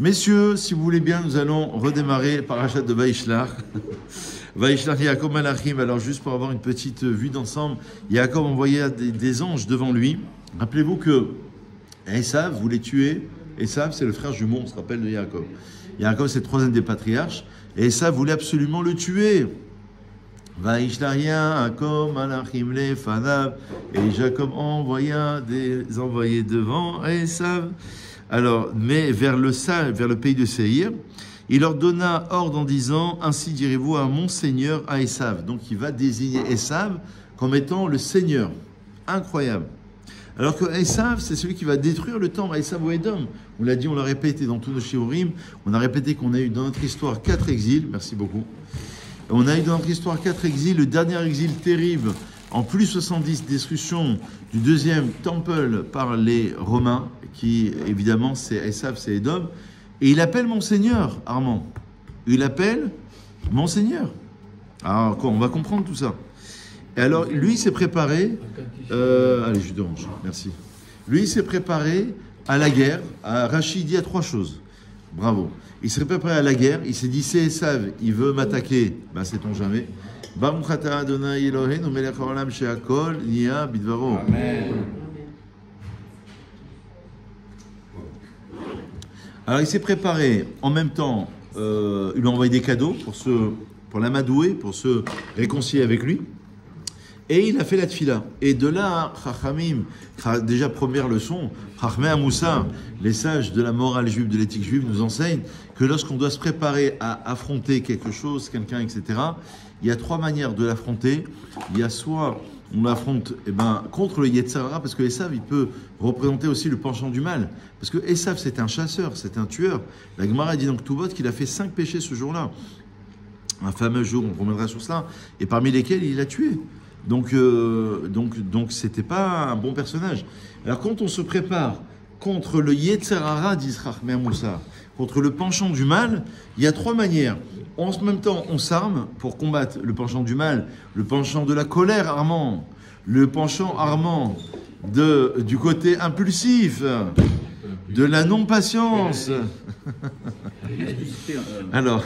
Messieurs, si vous voulez bien, nous allons redémarrer par Parachat de Vaishlach. Vaishlach Yaakov Malachim. Alors, juste pour avoir une petite vue d'ensemble, Yaakov envoyait des anges devant lui. Rappelez-vous que Esav voulait tuer. Esav, c'est le frère jumeau, on se rappelle de Yaakov. Yaakov, c'est le troisième des patriarches. Et Esav voulait absolument le tuer. Vaishlach Yaakov Malachim lefanav. Et Jacob envoya des envoyés devant Esav. Alors, mais vers le pays de Séhir, il leur donna ordre en disant, ainsi direz-vous à mon seigneur, à Esav. Donc, il va désigner Esav comme étant le seigneur. Incroyable. Alors que Esav, c'est celui qui va détruire le temple, Esav ou Edom. On l'a dit, on l'a répété dans tous nos shiurim. On a répété qu'on a eu dans notre histoire 4 exils. Merci beaucoup. On a eu dans notre histoire 4 exils. Le dernier exil terrible, en plus 70, destruction du deuxième temple par les Romains, qui évidemment c'est Esav, c'est Edom. Et il appelle Monseigneur, Armand. Il appelle Monseigneur. Alors quoi, on va comprendre tout ça. Et alors lui s'est préparé, allez je dérange, merci. Lui s'est préparé à la guerre. Rachid dit à 3 choses. Bravo. Il s'est préparé à la guerre. Il s'est dit c'est Esav, il veut m'attaquer. Ben sait-on jamais. Baruch atah Adonai Eloheinu melech haolam she'akol niya bidvaro. Amen. Alors il s'est préparé en même temps, il lui a envoyé des cadeaux pour l'amadouer, pour se réconcilier avec lui. Et il a fait la tfila. Et de là, Chachamim, déjà première leçon, Chachmei Amoussa, les sages de la morale juive, de l'éthique juive, nous enseignent que lorsqu'on doit se préparer à affronter quelque chose, quelqu'un, etc., il y a 3 manières de l'affronter. Il y a soit on l'affronte contre le Yetzer Hara, parce que Esav, il peut représenter aussi le penchant du mal. Parce que Esav, c'est un chasseur, c'est un tueur. La Gemara dit donc Tuvot qu'il a fait 5 péchés ce jour-là. Un fameux jour, on reviendra sur cela, et parmi lesquels il a tué. Donc c'était pas un bon personnage. Alors quand on se prépare contre le Yetzer Hara d'Israël, contre le penchant du mal, il y a 3 manières. En même temps, on s'arme pour combattre le penchant du mal, le penchant de la colère, Armand, le penchant, Armand, du côté impulsif, de la non-patience. Alors,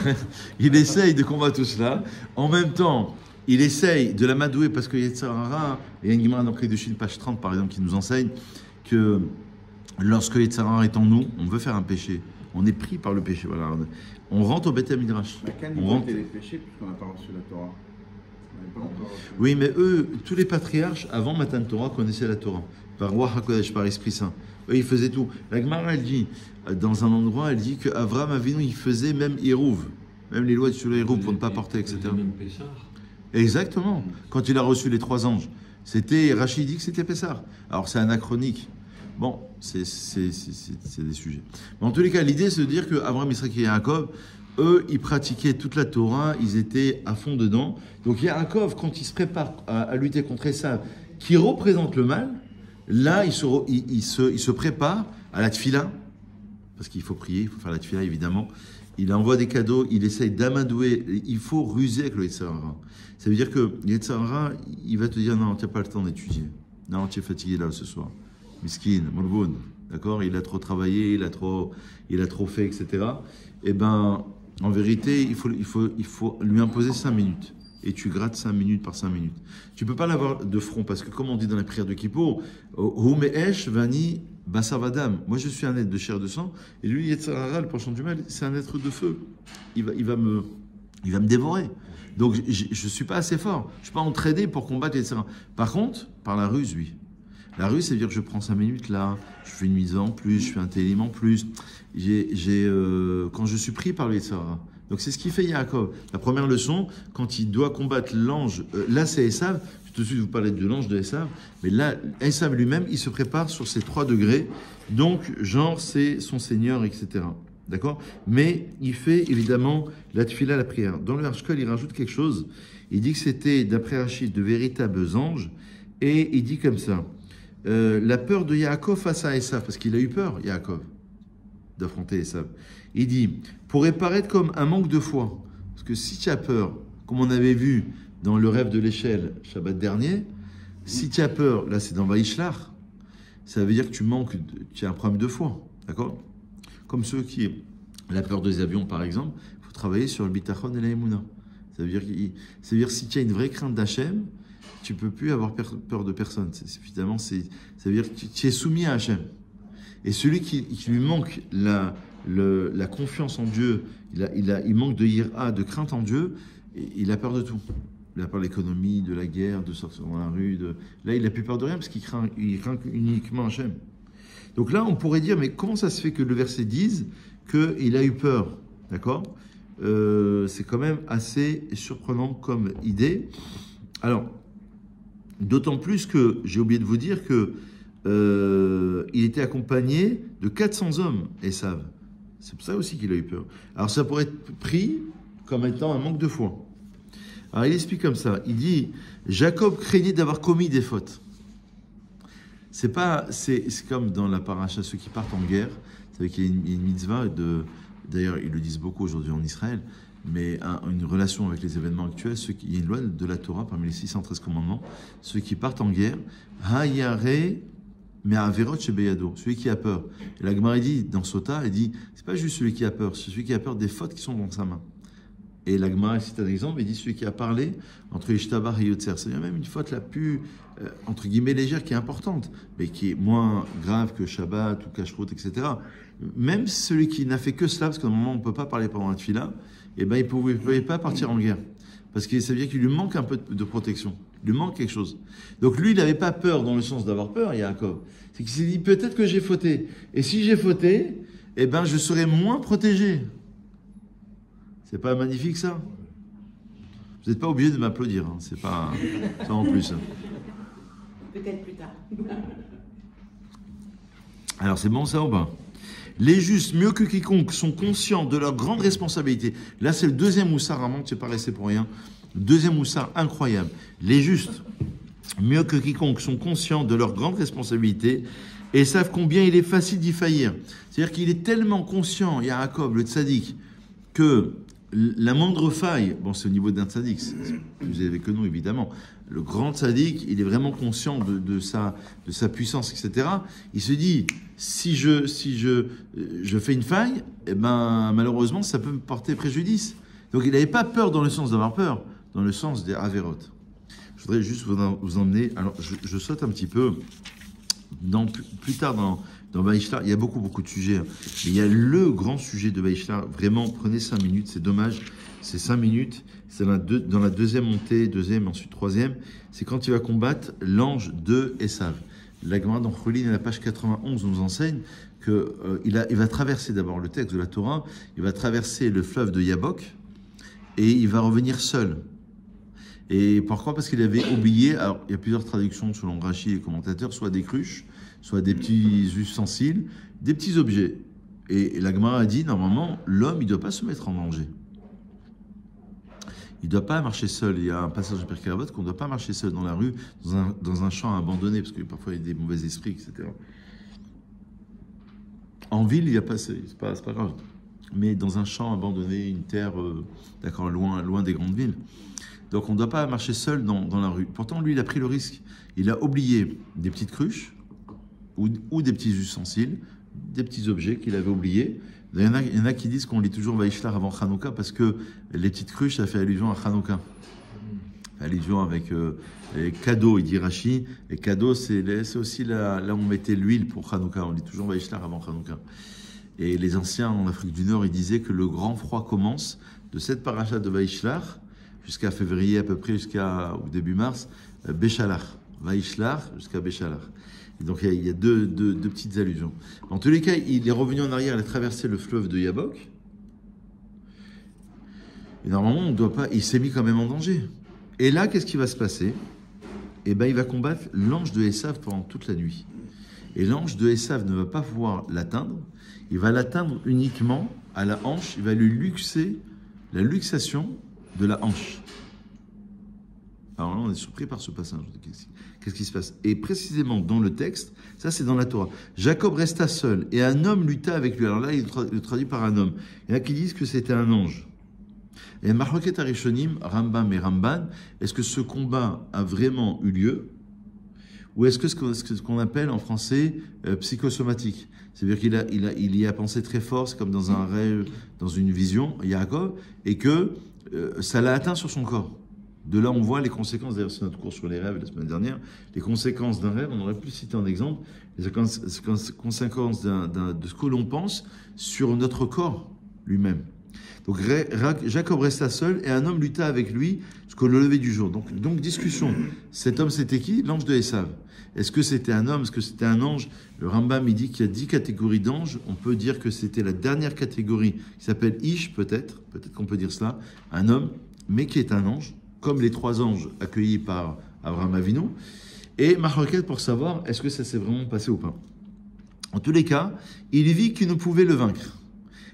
il essaye de combattre tout cela. En même temps, il essaye de l'amadouer parce que Yetzer Hara, il y a une Gemara dans Kedushin, page 30 par exemple, qui nous enseigne que lorsque Yetzer Hara est en nous, on veut faire un péché. On est pris par le péché. Voilà. On rentre au Beth Midrash. On rentre les péchés puisqu'on n'a pas reçu la Torah. Oui, mais eux, tous les patriarches, avant Matan Torah, connaissaient la Torah. Par Roi HaKodesh, par Esprit Saint. Eux, ils faisaient tout. La Gemara, elle dit, dans un endroit, elle dit qu'Avram Avinu, il faisait même Hérouv. Même les lois sur le Hérouv pour ne pas porter, etc. Exactement. Quand il a reçu les 3 anges. C'était, Rachid dit que c'était Pessah. Alors, c'est anachronique. Bon, c'est des sujets. Mais en tous les cas, l'idée, c'est de dire qu'Abraham, Isaac et Yaakov, eux, ils pratiquaient toute la Torah, ils étaient à fond dedans. Donc Yaakov, quand il se prépare à lutter contre Esav, qui représente le mal, là, il se prépare à la tfila, parce qu'il faut prier, il faut faire la tfila, évidemment. Il envoie des cadeaux, il essaye d'amadouer, il faut ruser avec le Yetzer Hara. Ça veut dire que le Yetzer Hara, il va te dire, non, tu n'as pas le temps d'étudier. Non, tu es fatigué là ce soir. Miskin, Molboun, d'accord, il a trop travaillé, il a trop fait, etc. Eh ben, en vérité, il faut lui imposer 5 minutes. Et tu grattes 5 minutes par 5 minutes. Tu peux pas l'avoir de front, parce que comme on dit dans les prières de Kippour, Humeesh vani basavadam. Moi, je suis un être de chair et de sang, et lui, Yetzer Hara, le penchant du mal, c'est un être de feu. Il va me dévorer. Donc, je suis pas assez fort. Je suis pas entraîné pour combattre Yetzer Hara. Par contre, par la ruse, oui. La ruse, ça veut dire que je prends 5 minutes là, je fais une mise en plus, je fais un télim en plus. Quand je suis pris par le Yetzer Hara. Donc c'est ce qu'il fait Yaakov. La première leçon, quand il doit combattre l'ange, là c'est Esav, tout de suite vous parlez de l'ange de Esav, mais là, Esav lui-même, il se prépare sur ces 3 degrés. Donc, genre, c'est son Seigneur, etc. D'accord? Mais il fait évidemment la tfila, la prière. Dans le Harshkol, il rajoute quelque chose. Il dit que c'était, d'après Rachid, de véritables anges. Et il dit comme ça. La peur de Yaakov face à Esav, parce qu'il a eu peur, Yaakov, d'affronter Esav. Il dit, pourrait paraître comme un manque de foi, parce que si tu as peur, comme on avait vu dans le rêve de l'échelle, Shabbat dernier, si tu as peur, là c'est dans Vaishlach, ça veut dire que tu as un problème de foi, d'accord? Comme ceux qui la peur des avions, par exemple, il faut travailler sur le bitachon et la émouna. Ça veut dire que si tu as une vraie crainte d'Hachem, tu ne peux plus avoir peur de personne. Finalement, ça veut dire que tu es soumis à Hachem. Et celui qui lui manque la confiance en Dieu, il manque de ira, de crainte en Dieu, il a peur de tout. Il a peur de l'économie, de la guerre, de sortir dans la rue. Là, il n'a plus peur de rien parce qu'il craint uniquement Hachem. Donc là, on pourrait dire, mais comment ça se fait que le verset dise qu'il a eu peur? D'accord? C'est quand même assez surprenant comme idée. Alors, d'autant plus que, j'ai oublié de vous dire que il était accompagné de 400 hommes, Esav. C'est pour ça aussi qu'il a eu peur. Alors ça pourrait être pris comme étant un manque de foi. Alors il explique comme ça, il dit, Jacob craignait d'avoir commis des fautes. C'est comme dans la paracha, ceux qui partent en guerre, vous savez qu'il y a une mitzvah, d'ailleurs ils le disent beaucoup aujourd'hui en Israël, mais une relation avec les événements actuels, il y a une loi de la Torah parmi les 613 commandements, ceux qui partent en guerre, Hayare mais Averot chez Beyado, celui qui a peur. Et la Gemara dit dans Sota, elle dit, c'est pas juste celui qui a peur, c'est celui qui a peur des fautes qui sont dans sa main. Et la Gemara cite un exemple, elle dit celui qui a parlé entre Ishtabar et Yotzer. C'est même une faute la plus, entre guillemets, légère, qui est importante, mais qui est moins grave que Shabbat ou Kashrut, etc. Même celui qui n'a fait que cela, parce qu'à un moment on ne peut pas parler pendant la tefila, eh ben, il ne pouvait pas partir en guerre. Parce que ça veut dire qu'il lui manque un peu de protection. Il lui manque quelque chose. Donc lui, il n'avait pas peur dans le sens d'avoir peur, Yaakov. C'est qu'il s'est dit, peut-être que j'ai fauté. Et si j'ai fauté, eh ben, je serai moins protégé. C'est pas magnifique, ça? Vous n'êtes pas obligé de m'applaudir. Hein. C'est pas ça en plus. Peut-être plus tard. Alors, c'est bon ça ou pas? Les justes, mieux que quiconque, sont conscients de leur grande responsabilité. Là, c'est le deuxième moussard, vraiment, tu n'es pas resté pour rien. Deuxième moussard incroyable. Les justes, mieux que quiconque, sont conscients de leur grande responsabilité et savent combien il est facile d'y faillir. C'est-à-dire qu'il est tellement conscient, Yaakov, le tzaddik, que la moindre faille, bon, c'est au niveau d'un tzaddik, c'est plus élevé que nous, évidemment. Le grand tzaddik, il est vraiment conscient de sa puissance, etc. Il se dit, si je fais une faille, eh ben, malheureusement, ça peut me porter préjudice. Donc, il n'avait pas peur dans le sens d'avoir peur, dans le sens des Averot. Je voudrais juste vous emmener, alors je saute un petit peu, plus tard dans Vaishlar, il y a beaucoup de sujets, hein. Mais il y a le grand sujet de Vaishlar, vraiment, prenez 5 minutes, c'est dommage, c'est 5 minutes, c'est dans la deuxième montée, deuxième, ensuite troisième, c'est quand il va combattre l'ange de Esav. La Gemara dans Cholin, à la page 91, nous enseigne qu'il va traverser d'abord le texte de la Torah, il va traverser le fleuve de Yabok, et il va revenir seul. Et pourquoi? Parce qu'il avait oublié, alors il y a plusieurs traductions selon Rashi et les commentateurs, soit des cruches, soit des petits ustensiles, des petits objets. Et la Gemara a dit, normalement, l'homme, il ne doit pas se mettre en danger. Il ne doit pas marcher seul. Il y a un passage de Pirkei Avot qu'on ne doit pas marcher seul dans la rue, dans un champ abandonné, parce que parfois il y a des mauvais esprits, etc. En ville, il n'y a pas, c'est pas grave. Mais dans un champ abandonné, une terre, d'accord, loin des grandes villes. Donc on ne doit pas marcher seul dans la rue. Pourtant, lui, il a pris le risque. Il a oublié des petites cruches ou des petits ustensiles, des petits objets qu'il avait oubliés. Il y en a qui disent qu'on lit toujours Vaishlar avant Hanouka parce que les petites cruches, ça fait allusion à Hanouka. Allusion avec les cadeaux, il dit Rashi. Les cadeaux, c'est aussi là où on mettait l'huile pour Hanouka. On lit toujours Vaishlar avant Hanouka. Et les anciens en Afrique du Nord, ils disaient que le grand froid commence de cette paracha de Vaishlar jusqu'à février à peu près, au début mars, Béchalar. Vaishlar jusqu'à Béchalar. Et donc il y a deux petites allusions. En tous les cas, il est revenu en arrière, il a traversé le fleuve de Yabok. Et normalement, on doit pas. Il s'est mis quand même en danger. Et là, qu'est-ce qui va se passer? Eh bien, il va combattre l'ange de Esav pendant toute la nuit. Et l'ange de Esav ne va pas pouvoir l'atteindre. Il va l'atteindre uniquement à la hanche. Il va lui luxer la luxation de la hanche. Alors là, on est surpris par ce passage. Qu'est-ce qui se passe? Et précisément dans le texte, ça c'est dans la Torah. Jacob resta seul et un homme lutta avec lui. Alors là, il le traduit par un homme. Il y en a qui disent que c'était un ange. Et Marloket Arishonim, Rambam et Ramban, est-ce que ce combat a vraiment eu lieu? ou est-ce que ce qu'on appelle en français psychosomatique? C'est-à-dire qu'il y a pensé très fort, c'est comme dans un rêve, dans une vision, Yaakov, et que ça l'a atteint sur son corps. De là, on voit les conséquences, d'ailleurs c'est notre cours sur les rêves la semaine dernière, les conséquences d'un rêve, on aurait pu citer un exemple, les conséquences de ce que l'on pense sur notre corps lui-même. Donc Jacob resta seul et un homme lutta avec lui jusqu'au lever du jour. Donc discussion. Cet homme c'était qui? L'ange de Esav. Est-ce que c'était un homme? Est-ce que c'était un ange? Le Rambam il dit qu'il y a 10 catégories d'anges. On peut dire que c'était la dernière catégorie qui s'appelle Ish peut-être qu'on peut dire cela, un homme, mais qui est un ange, comme les 3 anges accueillis par Abraham Avinu. Et Marloquette pour savoir est-ce que ça s'est vraiment passé ou pas. En tous les cas, il vit qu'il ne pouvait le vaincre.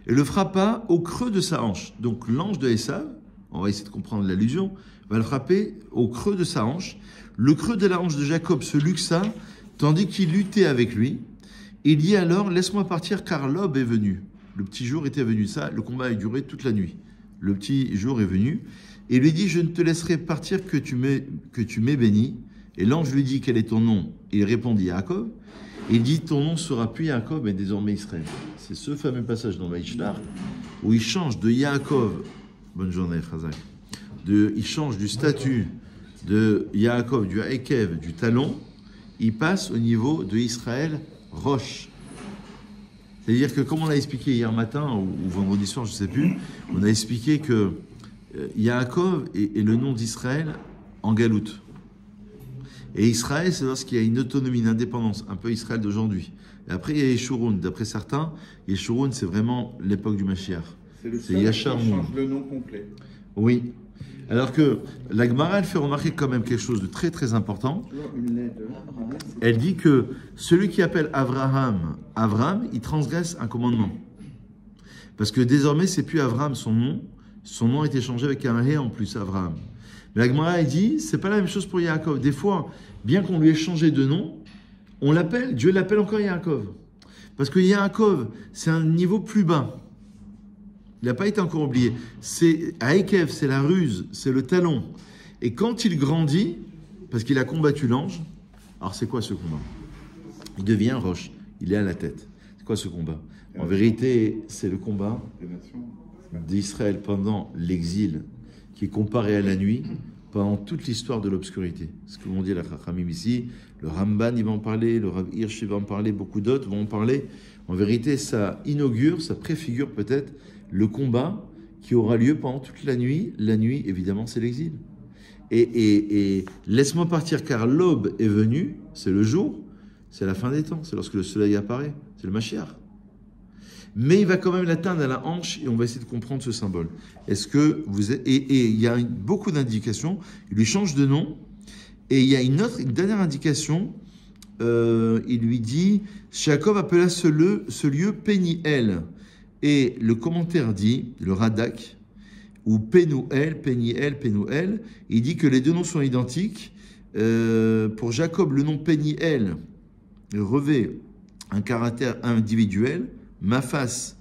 Et le frappa au creux de sa hanche. Donc l'ange de Esav, on va essayer de comprendre l'allusion, va le frapper au creux de sa hanche. Le creux de la hanche de Jacob se luxa, tandis qu'il luttait avec lui. Il dit alors, laisse-moi partir car l'aube est venue. Le petit jour était venu, ça, le combat a duré toute la nuit. Le petit jour est venu, et il lui dit, je ne te laisserai partir que tu m'aies béni. Et l'ange lui dit, quel est ton nom? Il répondit, Yaakov. Il dit, ton nom sera plus Yaakov, mais désormais Israël. C'est ce fameux passage dans Vaïshlar où il change de Yaakov, bonne journée, Chazak, il change du statut de Yaakov, du Haïkev, du talon, il passe au niveau de Israël, roche. C'est-à-dire que, comme on l'a expliqué hier matin, ou vendredi soir, je ne sais plus, on a expliqué que Yaakov est le nom d'Israël en galoute. Et Israël, c'est lorsqu'il y a une autonomie, une indépendance, un peu Israël d'aujourd'hui. Et après, il y a Yeshurun. D'après certains, Yeshurun, c'est vraiment l'époque du Mashiach. C'est le seul qui change le nom complet. Oui. Alors que la Gemara, elle fait remarquer quand même quelque chose de très très important. Elle dit que celui qui appelle Abraham, il transgresse un commandement. Parce que désormais, c'est plus Abraham son nom. Son nom a été changé avec un Hé en plus, Abraham. Mais la Gemara, elle dit, c'est pas la même chose pour Yaakov. Des fois, bien qu'on lui ait changé de nom, on l'appelle, Dieu l'appelle encore Yaakov. Parce que Yaakov, c'est un niveau plus bas. Il n'a pas été encore oublié. C'est Haïkev, c'est la ruse, c'est le talon. Et quand il grandit, parce qu'il a combattu l'ange, alors c'est quoi ce combat? Il devient roche, il est à la tête. C'est quoi ce combat? En vérité, c'est le combat d'Israël pendant l'exil, qui est comparé à la nuit pendant toute l'histoire de l'obscurité. Ce que l'on dit à la Chachamim ici, le Ramban il va en parler, le Rav Hirsch il va en parler, beaucoup d'autres vont en parler. En vérité, ça inaugure, ça préfigure peut-être le combat qui aura lieu pendant toute la nuit. La nuit, évidemment, c'est l'exil. Et laisse-moi partir car l'aube est venue, c'est le jour, c'est la fin des temps, c'est lorsque le soleil apparaît, c'est le Mashiach. Mais il va quand même l'atteindre à la hanche et on va essayer de comprendre ce symbole. Est-ce que vous êtes... Et il y a beaucoup d'indications. Il lui change de nom et il y a une dernière indication. Il lui dit Jacob appela ce lieu Péniel. Et le commentaire dit, le Radak, ou Pénouel, Péniel, il dit que les deux noms sont identiques. Pour Jacob, le nom Péniel revêt un caractère individuel. Ma face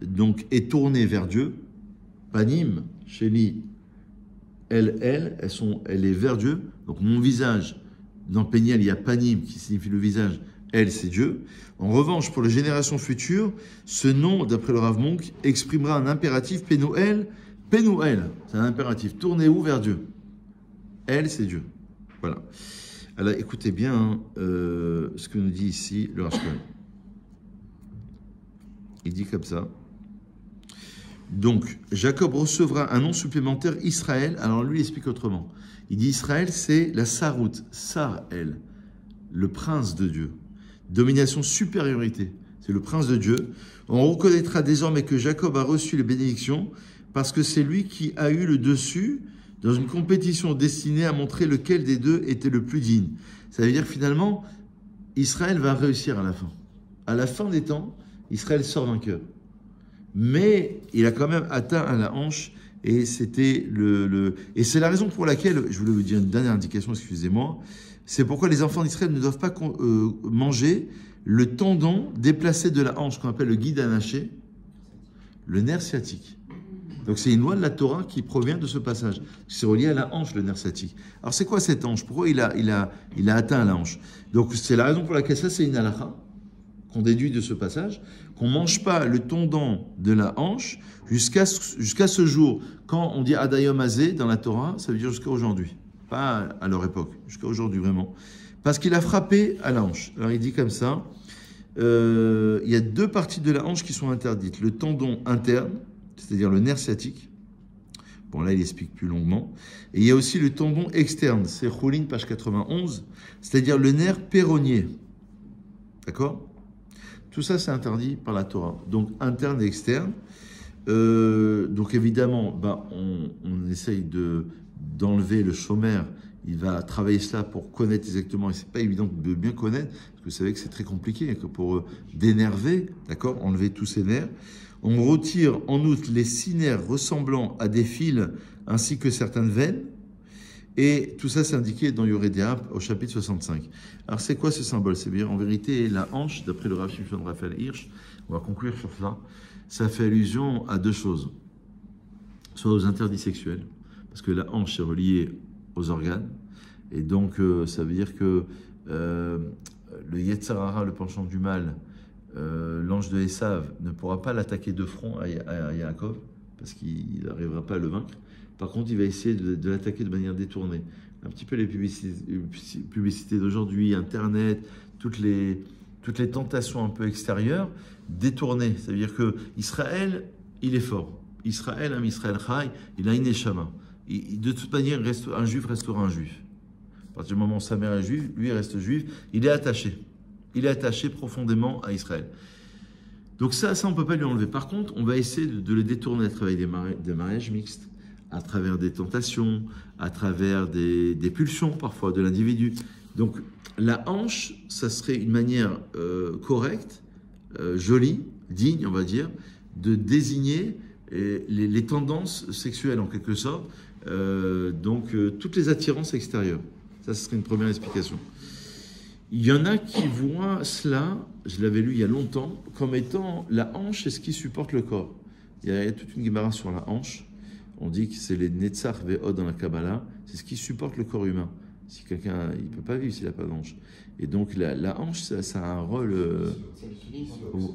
donc est tournée vers Dieu. Panim, Sheli, elle est vers Dieu. Donc mon visage, dans Péniel, il y a Panim qui signifie le visage. Elle, c'est Dieu. En revanche, pour les générations futures, ce nom, d'après le Rav Monk, exprimera un impératif Pénouel. Pénouel, c'est un impératif. Tournez où vers Dieu? Elle, c'est Dieu. Voilà. Alors écoutez bien ce que nous dit ici le Rashbam. Il dit comme ça. Donc, Jacob recevra un nom supplémentaire, Israël. Alors lui, il explique autrement. Il dit Israël, c'est la Sarout, Sar-El, le prince de Dieu. Domination, supériorité. C'est le prince de Dieu. On reconnaîtra désormais que Jacob a reçu les bénédictions parce que c'est lui qui a eu le dessus dans une compétition destinée à montrer lequel des deux était le plus digne. Ça veut dire finalement, Israël va réussir à la fin. À la fin des temps, Israël sort vainqueur. Mais il a quand même atteint à la hanche et c'était et c'est la raison pour laquelle, je voulais vous dire une dernière indication, excusez-moi, c'est pourquoi les enfants d'Israël ne doivent pas manger le tendon déplacé de la hanche qu'on appelle le guide anaché, le nerf sciatique. Donc c'est une loi de la Torah qui provient de ce passage. C'est relié à la hanche, le nerf sciatique. Alors c'est quoi cette hanche? Pourquoi il a atteint la hanche? Donc c'est la raison pour laquelle ça c'est une halakha qu'on déduit de ce passage, qu'on ne mange pas le tendon de la hanche jusqu'à ce jour. Quand on dit Adayom Azé dans la Torah, ça veut dire jusqu'à aujourd'hui. Pas à leur époque, jusqu'à aujourd'hui vraiment. Parce qu'il a frappé à la hanche. Alors il dit comme ça, il y a deux parties de la hanche qui sont interdites. Le tendon interne, c'est-à-dire le nerf sciatique. Bon, là, il explique plus longuement. Et il y a aussi le tendon externe, c'est Choulin, page 91, c'est-à-dire le nerf péronnier. D'accord? Tout ça, c'est interdit par la Torah. Donc, interne et externe. Donc, évidemment, on essaye d'enlever le chômeur. Il va travailler cela pour connaître exactement, et c'est pas évident de bien connaître, parce que vous savez que c'est très compliqué, pour dénerver, d'accord, enlever tous ces nerfs. On retire en outre les 6 nerfs ressemblant à des fils, ainsi que certaines veines, et tout ça c'est indiqué dans Yoredea au chapitre 65. Alors c'est quoi ce symbole? C'est bien en vérité la hanche, d'après le Rav Shimshon Raphaël Hirsch, on va conclure sur ça, ça fait allusion à deux choses, soit aux interdits sexuels, parce que la hanche est reliée aux organes, et donc ça veut dire que le Yetzer Hara, le penchant du mal, l'ange de Esav ne pourra pas l'attaquer de front à Yaakov, parce qu'il n'arrivera pas à le vaincre. Par contre, il va essayer de l'attaquer de manière détournée. Un petit peu les publicités d'aujourd'hui, Internet, toutes les tentations un peu extérieures, détournées. Ça veut dire que Israël, il est fort. Israël, Israël Chai, il a une neshama. De toute manière, un juif restera un juif. À partir du moment où sa mère est juive, lui reste juif, il est attaché. Il est attaché profondément à Israël. Donc ça on ne peut pas lui enlever. Par contre, on va essayer de le détourner à travers des mariages mixtes, à travers des tentations, à travers des pulsions parfois de l'individu. Donc la hanche, ça serait une manière correcte, jolie, digne, on va dire, de désigner les tendances sexuelles en quelque sorte, toutes les attirances extérieures. Ça, ce serait une première explication. Il y en a qui voient cela, je l'avais lu il y a longtemps, comme étant la hanche, c'est ce qui supporte le corps. Il y a toute une guémara sur la hanche. On dit que c'est les Netzach Ve'od dans la Kabbalah, c'est ce qui supporte le corps humain. Si quelqu'un, il ne peut pas vivre s'il n'a pas d'hanche. Et donc la hanche, ça a un rôle...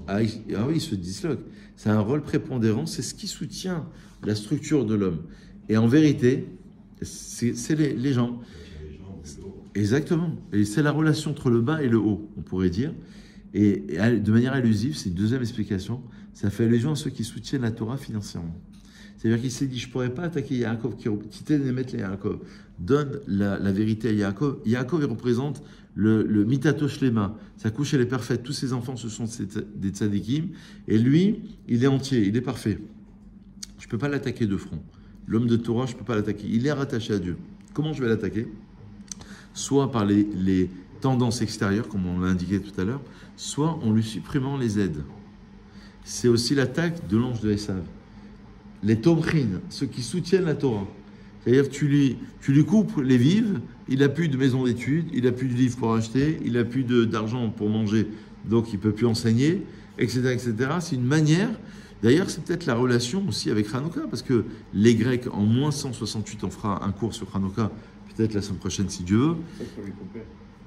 il se disloque. Ça a un rôle prépondérant, c'est ce qui soutient la structure de l'homme. Et en vérité, c'est les jambes. Exactement. Et c'est la relation entre le bas et le haut, on pourrait dire. Et de manière allusive, c'est une deuxième explication, ça fait allusion à ceux qui soutiennent la Torah financièrement. C'est-à-dire qu'il s'est dit, je ne pourrais pas attaquer Yaakov, quitter les mettre les Yaakov. Donne la vérité à Yaakov. Yaakov, il représente le mitato shlema. Sa couche, elle est parfaite. Tous ses enfants, ce sont des tzadikim. Et lui, il est entier, il est parfait. Je ne peux pas l'attaquer de front. L'homme de Torah, je ne peux pas l'attaquer. Il est rattaché à Dieu. Comment je vais l'attaquer? Soit par les tendances extérieures, comme on l'a indiqué tout à l'heure, soit en lui supprimant les aides. C'est aussi l'attaque de l'ange de Esav. Les tomchin, ceux qui soutiennent la Torah. C'est-à-dire que tu lui coupes les vives, il n'a plus de maison d'études, il n'a plus de livres pour acheter, il n'a plus d'argent pour manger, donc il ne peut plus enseigner, etc. etc. C'est une manière, d'ailleurs c'est peut-être la relation aussi avec Hanouka, parce que les Grecs, en moins 168, on fera un cours sur Hanouka, peut-être la semaine prochaine si Dieu veut.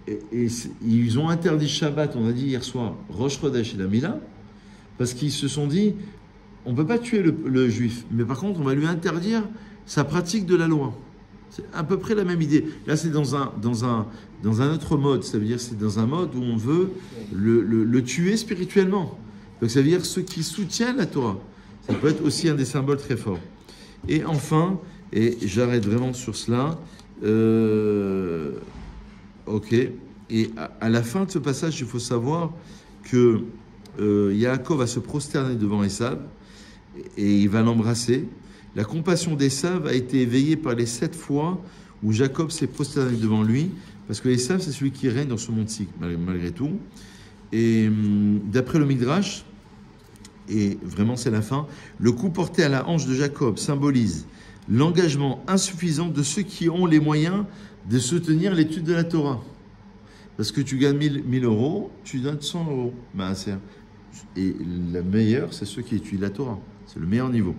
Et ils ont interdit Shabbat, on a dit hier soir, Rosh Chodesh et la Mila, parce qu'ils se sont dit, on ne peut pas tuer le juif, mais par contre on va lui interdire sa pratique de la loi. C'est à peu près la même idée. Là c'est dans un autre mode, ça veut dire c'est dans un mode où on veut le tuer spirituellement. Donc ça veut dire ceux qui soutiennent la Torah. Ça peut être aussi un des symboles très forts. Et enfin, et j'arrête vraiment sur cela, ok, et à la fin de ce passage, il faut savoir que Yaakov va se prosterner devant Esav et il va l'embrasser. La compassion d'Esav a été éveillée par les 7 fois où Jacob s'est prosterné devant lui, parce que Esav, c'est celui qui règne dans ce monde-ci, malgré tout. Et d'après le Midrash, et vraiment c'est la fin, le coup porté à la hanche de Jacob symbolise l'engagement insuffisant de ceux qui ont les moyens de soutenir l'étude de la Torah. Parce que tu gagnes 1000 euros, tu donnes 100 euros. Et le meilleur, c'est ceux qui étudient la Torah. C'est le meilleur niveau.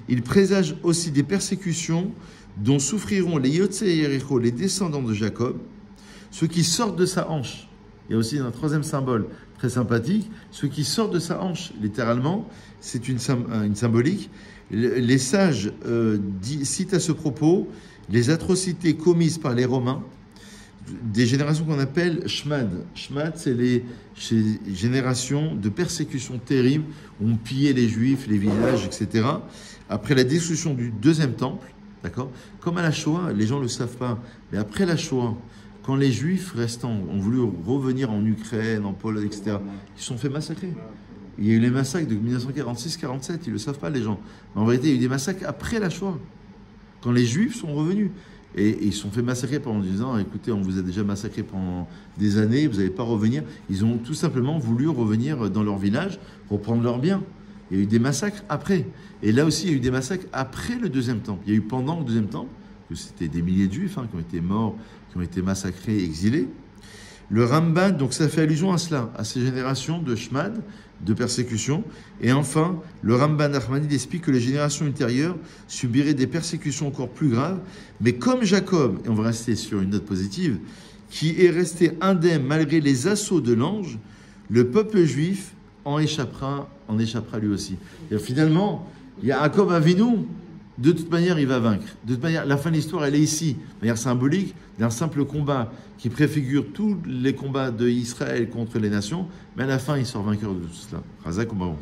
Il présage aussi des persécutions dont souffriront les Yotzei Yericho, les descendants de Jacob, ceux qui sortent de sa hanche. Il y a aussi un troisième symbole très sympathique, ceux qui sortent de sa hanche, littéralement, c'est une symbolique. Les sages citent à ce propos les atrocités commises par les Romains, des générations qu'on appelle Shmad. Shmad, c'est les générations de persécutions terribles où on pillait les Juifs, les villages, etc. Après la destruction du deuxième temple, d'accord ? Comme à la Shoah, les gens ne le savent pas, mais après la Shoah, quand les Juifs restants ont voulu revenir en Ukraine, en Pologne, etc., ils se sont fait massacrer. Il y a eu les massacres de 1946-47, ils ne le savent pas les gens. Mais en vérité, il y a eu des massacres après la Shoah, quand les Juifs sont revenus. Et ils se sont fait massacrer pendant 10 ans. Écoutez, on vous a déjà massacré pendant des années, vous n'allez pas revenir. Ils ont tout simplement voulu revenir dans leur village, reprendre leurs biens. Il y a eu des massacres après. Et là aussi, il y a eu des massacres après le deuxième temple. Il y a eu pendant le deuxième temple, que c'était des milliers de Juifs qui ont été morts, qui ont été massacrés, exilés. Le Ramban, donc ça fait allusion à cela, à ces générations de Shmad, de persécutions. Et enfin, le Ramban Nachmanides explique que les générations ultérieures subiraient des persécutions encore plus graves, mais comme Jacob, et on va rester sur une note positive, qui est resté indemne malgré les assauts de l'ange, le peuple juif en échappera lui aussi. Et finalement, il y a Jacob Avinu, de toute manière, il va vaincre. De toute manière, la fin de l'histoire, elle est ici, de manière symbolique, d'un simple combat qui préfigure tous les combats d'Israël contre les nations, mais à la fin, il sort vainqueur de tout cela. Razak Omaron.